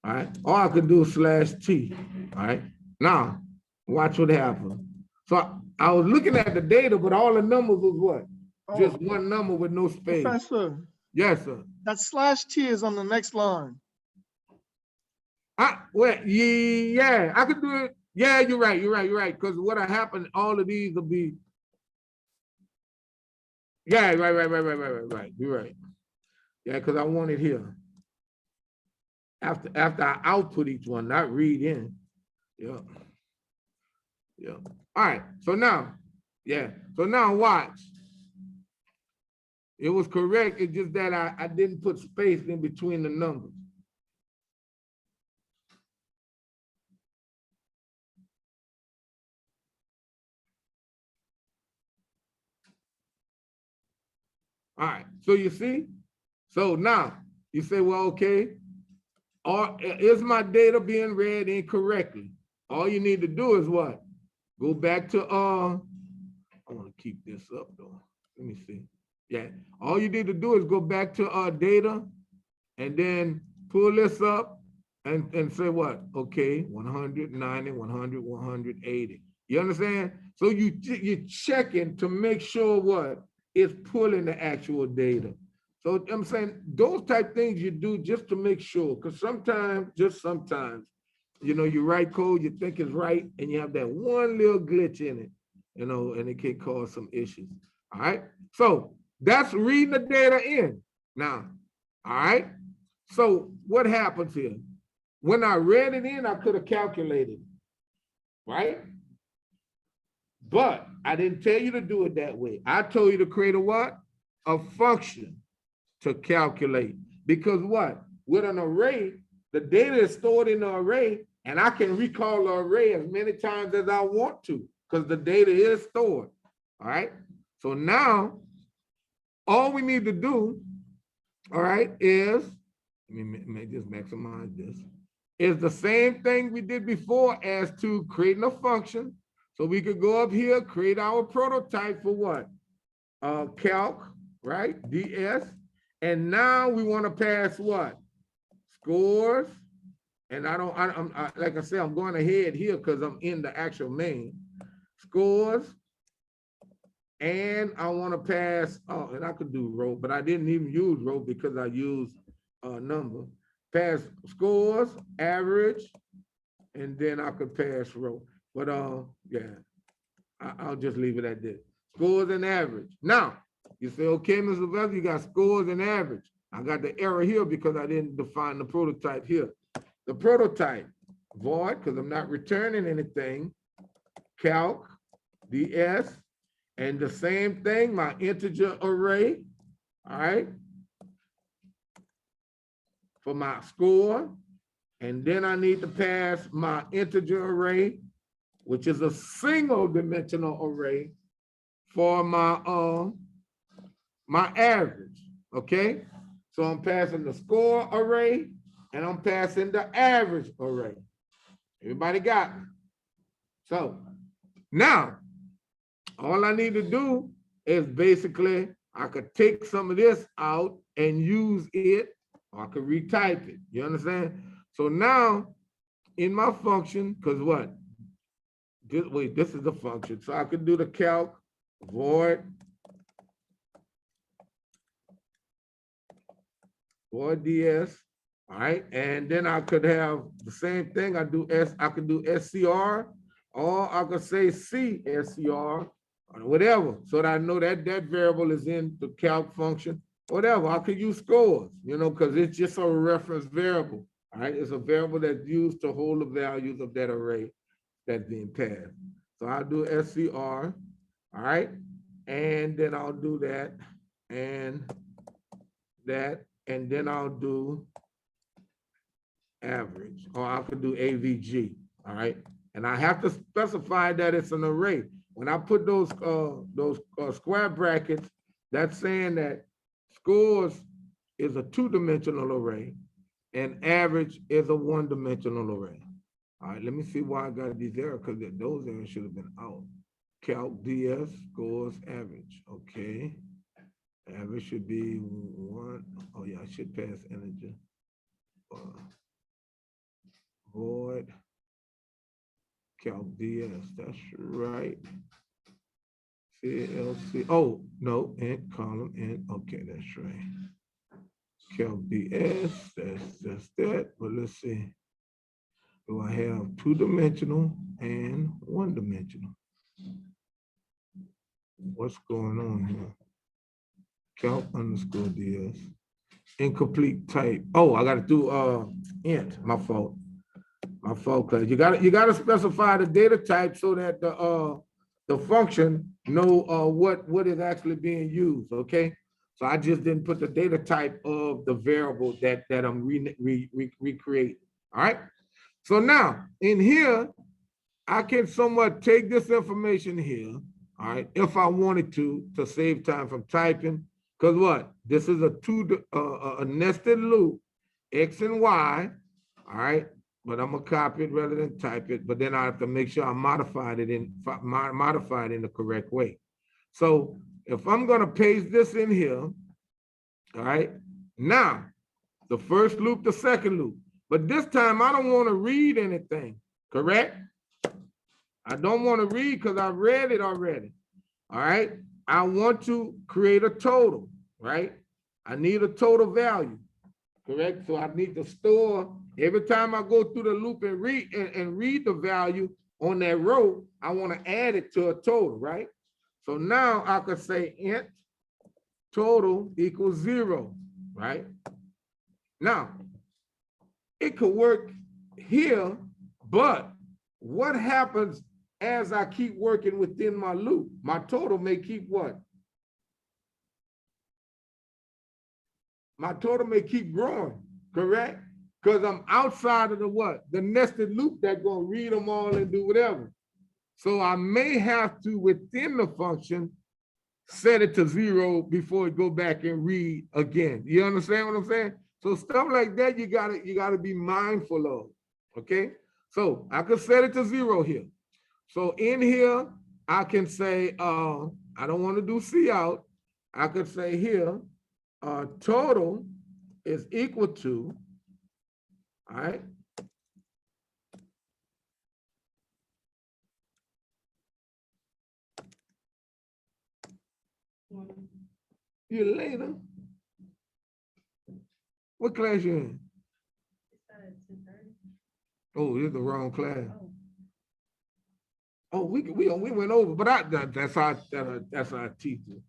all right? Or I could do /T, all right? Now, watch what happens. So I was looking at the data, but all the numbers was what? Just one number with no space. Professor, Yes, sir. that /T is on the next line. Well, yeah, I could do it. Yeah, you're right. Because what happened, all of these will be. Yeah, right. You're right. Yeah, because I want it here. After I output each one, not read in. Yeah. All right. So now, So now watch. It was correct. It's just that I didn't put space in between the numbers. All right, so you see? So now you say, well, okay, or is my data being read incorrectly? All you need to do is what? Go back to, I want to keep this up though. Let me see. Yeah, all you need to do is go back to data and then pull this up and say what? Okay, 190, 100, 180. You understand? So you're checking to make sure what? It's pulling the actual data. So I'm saying those type things you do just to make sure, because sometimes, just sometimes, you write code, you think it's right, and you have that one little glitch in it, and it can cause some issues. All right. So that's reading the data in. Now, all right. So what happens here? When I read it in, I could have calculated, right? But I didn't tell you to do it that way. I told you to create a what? A function to calculate. Because what? With an array, the data is stored in the array, and I can recall the array as many times as I want to, because the data is stored. All right. So now, all we need to do, all right, is, let me just maximize this, is the same thing we did before as to creating a function. So we could go up here, create our prototype for what? Calc, right? DS. And now we want to pass what? Scores. And like I said, I'm going ahead here because I'm in the actual main. Scores. And I want to pass, and I could do row, but I didn't even use row because I used number. Pass scores, average, and then I could pass row. But yeah, I'll just leave it at this. Scores and average. Now, you say, okay, Mr. Vess, you got scores and average. I got the error here because I didn't define the prototype here. The prototype, void, because I'm not returning anything, calc, DS, and the same thing, my integer array, all right, for my score. And then I need to pass my integer array, which is a single dimensional array for my my average, okay? So I'm passing the score array and I'm passing the average array. Everybody got me? So now, all I need to do is basically, I could take some of this out and use it, or I could retype it, you understand? So now, in my function, because what? This is the function. So I could do the calc, void DS, all right? And then I could have the same thing. I could do SCR, or I could say CSCR, or whatever, so that I know that that variable is in the calc function, whatever. I could use scores, because it's just a reference variable, all right? It's a variable that's used to hold the values of that array that's being passed. So I'll do SCR, all right? And then I'll do that, and that, and then I'll do average, or I could do AVG, all right? And I have to specify that it's an array. When I put those square brackets, that's saying that scores is a two-dimensional array and average is a one-dimensional array. All right, let me see why I got these errors, because those errors should have been out. Calc DS, scores, average, okay. Average should be one. Oh yeah, I should pass integer. void calc DS, that's right. CLC, oh, no, and column, and okay, that's right. Calc DS, that's that, but let's see. Do I have 2-dimensional and 1-dimensional? What's going on here? Calc underscore DS. Incomplete type. Oh, I gotta do int, my fault. My fault, cause you gotta specify the data type so that the function know what is actually being used, okay? So I just didn't put the data type of the variable that I'm recreating. All right. So now in here, I can somewhat take this information here, all right, if I wanted to save time from typing, because what? This is a nested loop, X and Y, all right, but I'm gonna copy it rather than type it, but then I have to make sure I modify it in the correct way. So if I'm gonna paste this in here, all right, now the first loop, the second loop, but this time I don't want to read anything, correct? I don't want to read because I read it already. All right. I want to create a total, right? I need a total value, correct? So I need to store every time I go through the loop and read the value on that row, I want to add it to a total, right? So now I could say int total equals 0, right? Now, it could work here, but what happens as I keep working within my loop? My total may keep what? My total may keep growing, correct? Because I'm outside of the what? The nested loop that's gonna read them all and do whatever. So I may have to, within the function, set it to 0 before it go back and read again. You understand what I'm saying? So stuff like that, you gotta be mindful of, okay? So I could set it to 0 here. So in here, I can say, I don't want to do C out. I could say here, total is equal to, all right? You later. What class you in? Oh, you're the wrong class. Oh, we went over, but that's our teacher.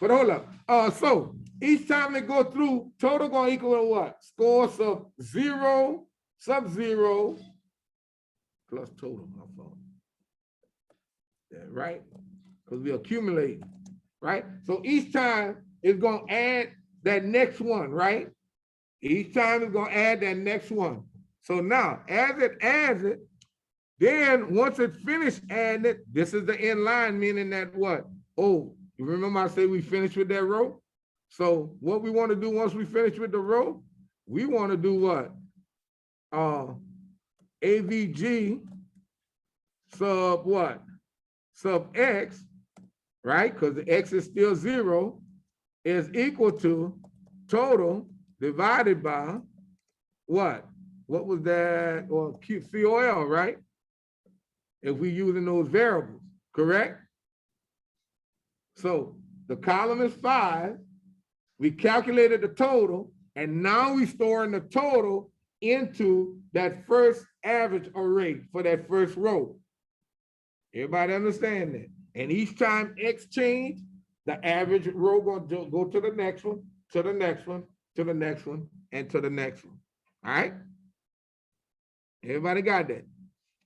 But hold up. So each time they go through, total gonna equal what? Score sub 0, sub 0 plus total. My fault. Yeah, right? Because we accumulate, right? So each time it's gonna add that next one, right? Each time it's gonna add that next one. So now, as it adds it, then once it finished adding it, this is the end line, meaning that what? Oh, you remember I said we finished with that row? So what we want to do once we finish with the row, we want to do what? AVG sub what? Sub X, right? Because the X is still 0, is equal to total divided by what? What was that? Or COL, right? If we're using those variables, correct? So the column is 5. We calculated the total, and now we're storing the total into that first average array for that first row. Everybody understand that? And each time X change, the average row gonna go to the next one, to the next one, to the next one, and to the next one. All right? Everybody got that?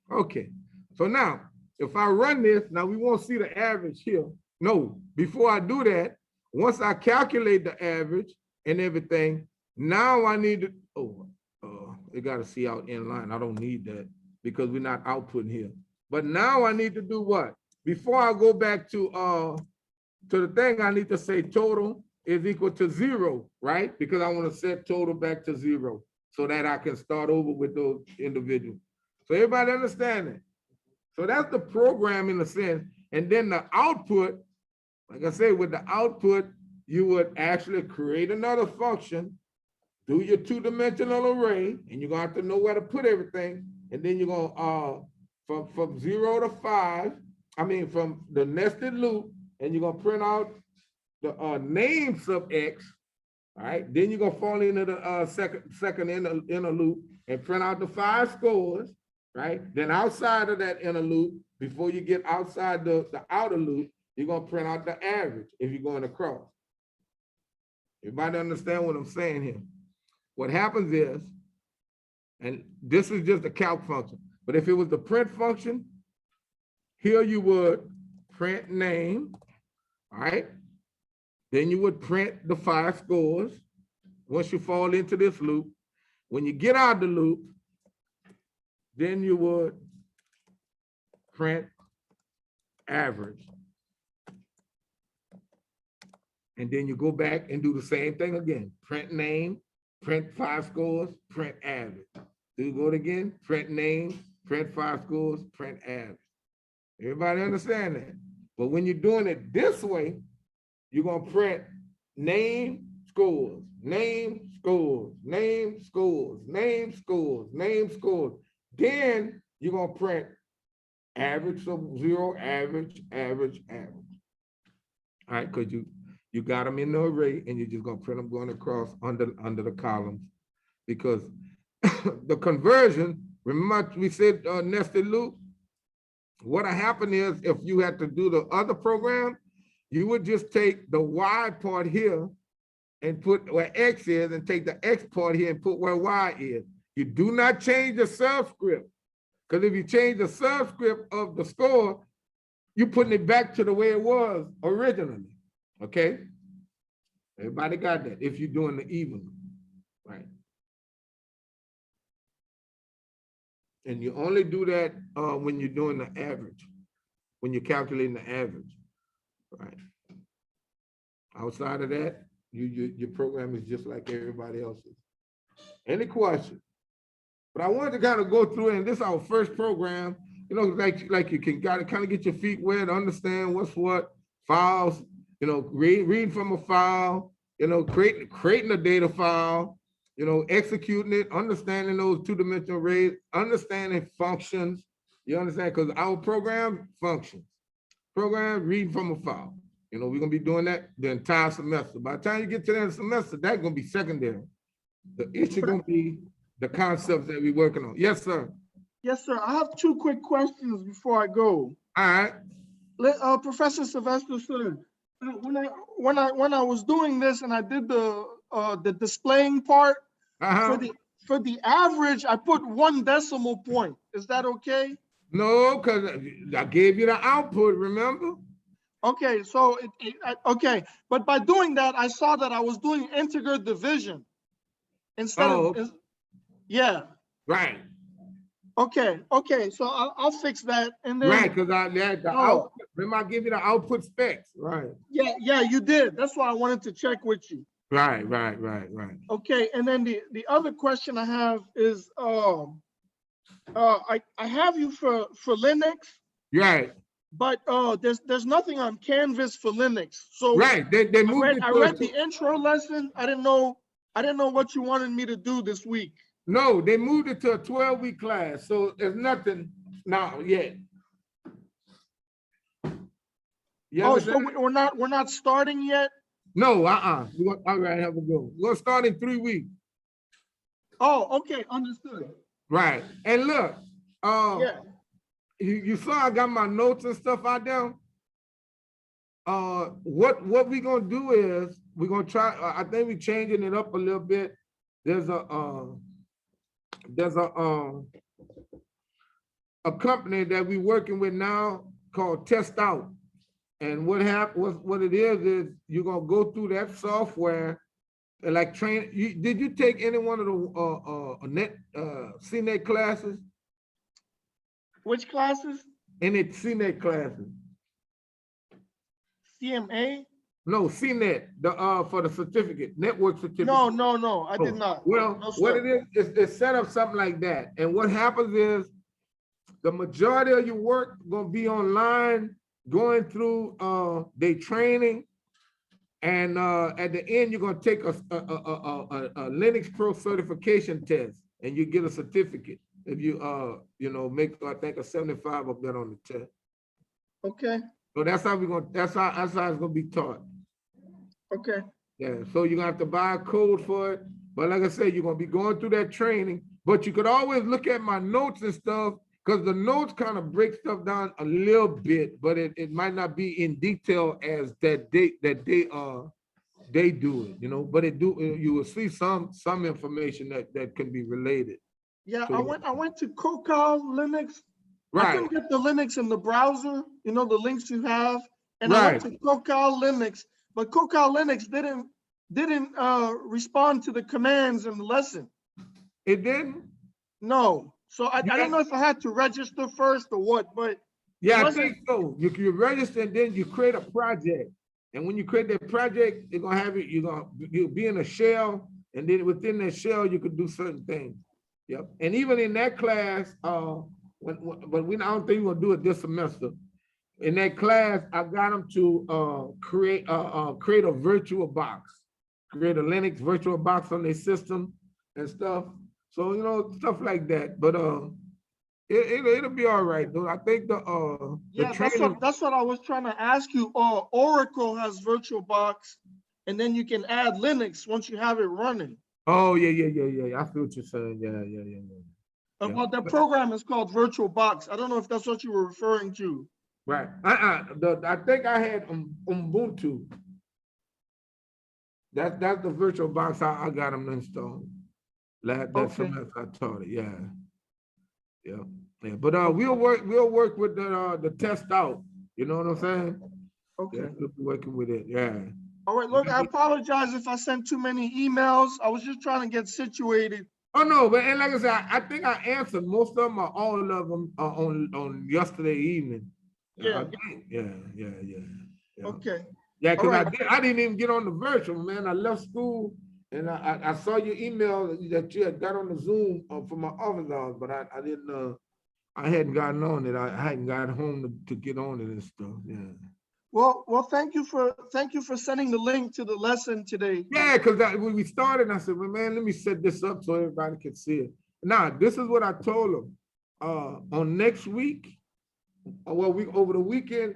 Okay. So now, if I run this, now we won't see the average here. No, before I do that, once I calculate the average and everything, now I need to, it got to see out in line. I don't need that because we're not outputting here. But now I need to do what? Before I go back to the thing, I need to say total is equal to 0, right? Because I want to set total back to 0 so that I can start over with those individuals. So everybody understand that? So that's the program in a sense. And then the output, like I said, with the output, you would actually create another function, do your 2-dimensional array, and you're gonna have to know where to put everything. and then you're gonna from 0 to 5, I mean from the nested loop, and you're gonna print out the name sub X. All right, then you're gonna fall into the second inner loop and print out the 5 scores, right? Then outside of that inner loop, before you get outside the outer loop, you're gonna print out the average if you're going across. Everybody understand what I'm saying here? What happens is, and this is just a calc function, but if it was the print function, here you would print name, all right? Then you would print the 5 scores once you fall into this loop. When you get out of the loop, then you would print average. And then you go back and do the same thing again. Print name, print 5 scores, print average. Do you go again? Print name, print 5 scores, print average. Everybody understand that? But when you're doing it this way, you're gonna print name, scores, name, scores, name, scores, name, scores, name, scores. Then you're gonna print average, so 0, average, average, average. All right, because you got them in the array and you're just gonna print them going across under the columns, because the conversion, remember we said nested loop? What'll happen is if you had to do the other program, you would just take the Y part here and put where X is, and take the X part here and put where Y is. You do not change the subscript, because if you change the subscript of the score, you're putting it back to the way it was originally, okay? Everybody got that, if you're doing the even, right? And you only do that when you're doing the average, when you're calculating the average, right? Outside of that, your program is just like everybody else's. Any questions? But I wanted to kind of go through it, and this is our first program, you know, like you can kind of get your feet wet, understand what's what, files, you know, read from a file, you know, creating a data file, you know, executing it, understanding those 2-dimensional arrays, understanding functions. You understand? Because our program functions. Program reading from a file. You know, we're gonna be doing that the entire semester. By the time you get to the end of the semester, that's gonna be secondary. The issue gonna be the concepts that we're working on. Yes, sir. Yes, sir. I have 2 quick questions before I go. All right. Professor Sylvester, sir, when I was doing this and I did the displaying part, for the average, I put 1 decimal point. Is that okay? No, because I gave you the output, remember? Okay, so okay, but by doing that, I saw that I was doing integer division instead of, yeah. Right. Okay, so I'll fix that, and then Right, because I had the output. Remember, I give you the output specs, right? Yeah, you did. That's why I wanted to check with you. Right. Okay, and then the other question I have is, I have you for Linux. Right. But there's nothing on Canvas for Linux. So right, they moved it. I read the intro lesson. I didn't know what you wanted me to do this week. No, they moved it to a 12-week class, so there's nothing now yet. So we're not starting yet? No, all right, have a go. We're gonna start in 3 weeks. Oh, okay, understood. Right, and look, yeah. You saw I got my notes and stuff out there. What we're gonna do is we're gonna try. I think we're changing it up a little bit. There's a company that we're working with now called Test Out, and what it is you're gonna go through that software and like train. Did you take any one of the CNET classes? Which classes? Any CNET classes? CMA? No, CNET, for the certificate, network certificate. No, I did not. Well, no, what it is it's set up something like that. And what happens is the majority of your work gonna be online, going through their training. And at the end, you're gonna take a Linux Pro certification test and you get a certificate. if you, you know, make, I think a 75 up there on the test. Okay, So that's how that's how it's gonna be taught. okay. Yeah, so you're gonna have to buy a code for it. But like I said, you're gonna be going through that training, but you could always look at my notes and stuff, because the notes kind of break stuff down a little bit, but it might not be in detail as that they do it, you know, but you will see some information that can be related. Yeah, to it. I went to Cocal Linux. I Right, couldn't get the Linux in the browser, you know, the links you have. And I went right. to Cocal Linux, but Cocal Linux didn't respond to the commands in the lesson. It didn't? No. So I Yeah. didn't know if I had to register first or what, but it Yeah, I wasn't. think so. You register and then you create a project. And when you create that project, you're gonna have it, you'll be in a shell, and then within that shell, you could do certain things. Yep. And even in that class, but I don't think we're gonna do it this semester. In that class, I got them to create a virtual box, create a Linux virtual box on their system and stuff. So you know, stuff like that. But it'll be all right though. I think the Yeah, training. that's what I was trying to ask you. Oracle has VirtualBox, and then you can add Linux once you have it running. Oh yeah. I feel what you're saying. Yeah. Well, the program is called VirtualBox. I don't know if that's what you were referring to. Right. I think I had Ubuntu. That's the virtual box I got them installed. That Okay. semester I taught it. Yeah. But we'll work with the test out. You know what I'm saying? Okay. Yeah, we'll be working with it. Yeah. All right. Look, I apologize if I sent too many emails. I was just trying to get situated. Oh no, but and like I said, I think I answered most of them or all of them on yesterday evening. Yeah. Yeah. Okay. Yeah, All because right. I didn't even get on the virtual, man. I left school and I saw your email that you had got on the Zoom for my office hours, but I didn't I hadn't gotten on it. I hadn't got home to get on it and stuff. Yeah. Well, thank you for sending the link to the lesson today. Yeah, because when we started, I said, well, man, let me set this up so everybody can see it. Now, this is what I told them. On next week, over the weekend,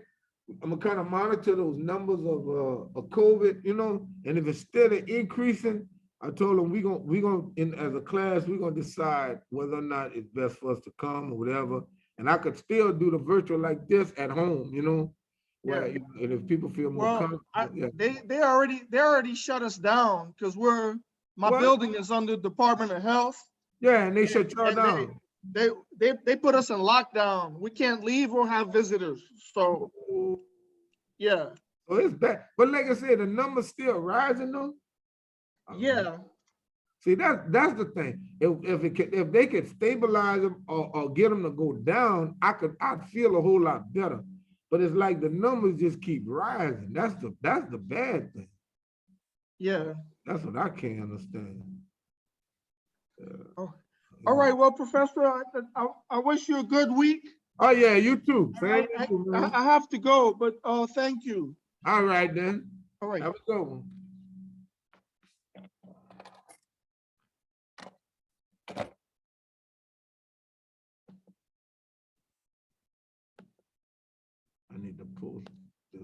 I'm gonna kind of monitor those numbers of COVID, you know, and if it's still increasing, I told them we gonna as a class we're gonna decide whether or not it's best for us to come or whatever, and I could still do the virtual like this at home, you know, where Yeah. and if people feel more comfortable. Yeah. They already shut us down because my What? building is under Department of Health. Yeah, and they shut y'all And down. they put us in lockdown. We can't leave or have visitors. So yeah. So it's bad. But like I said, the number's still rising though. Yeah. See, that's the thing. If they could stabilize them or get them to go down, I'd feel a whole lot better. But it's like the numbers just keep rising. That's the bad thing. Yeah. That's what I can't understand. Oh. All right. Well, Professor, I wish you a good week. Oh yeah, you too. I have to go, but thank you. All right then. All right. Have a good one. I need to post.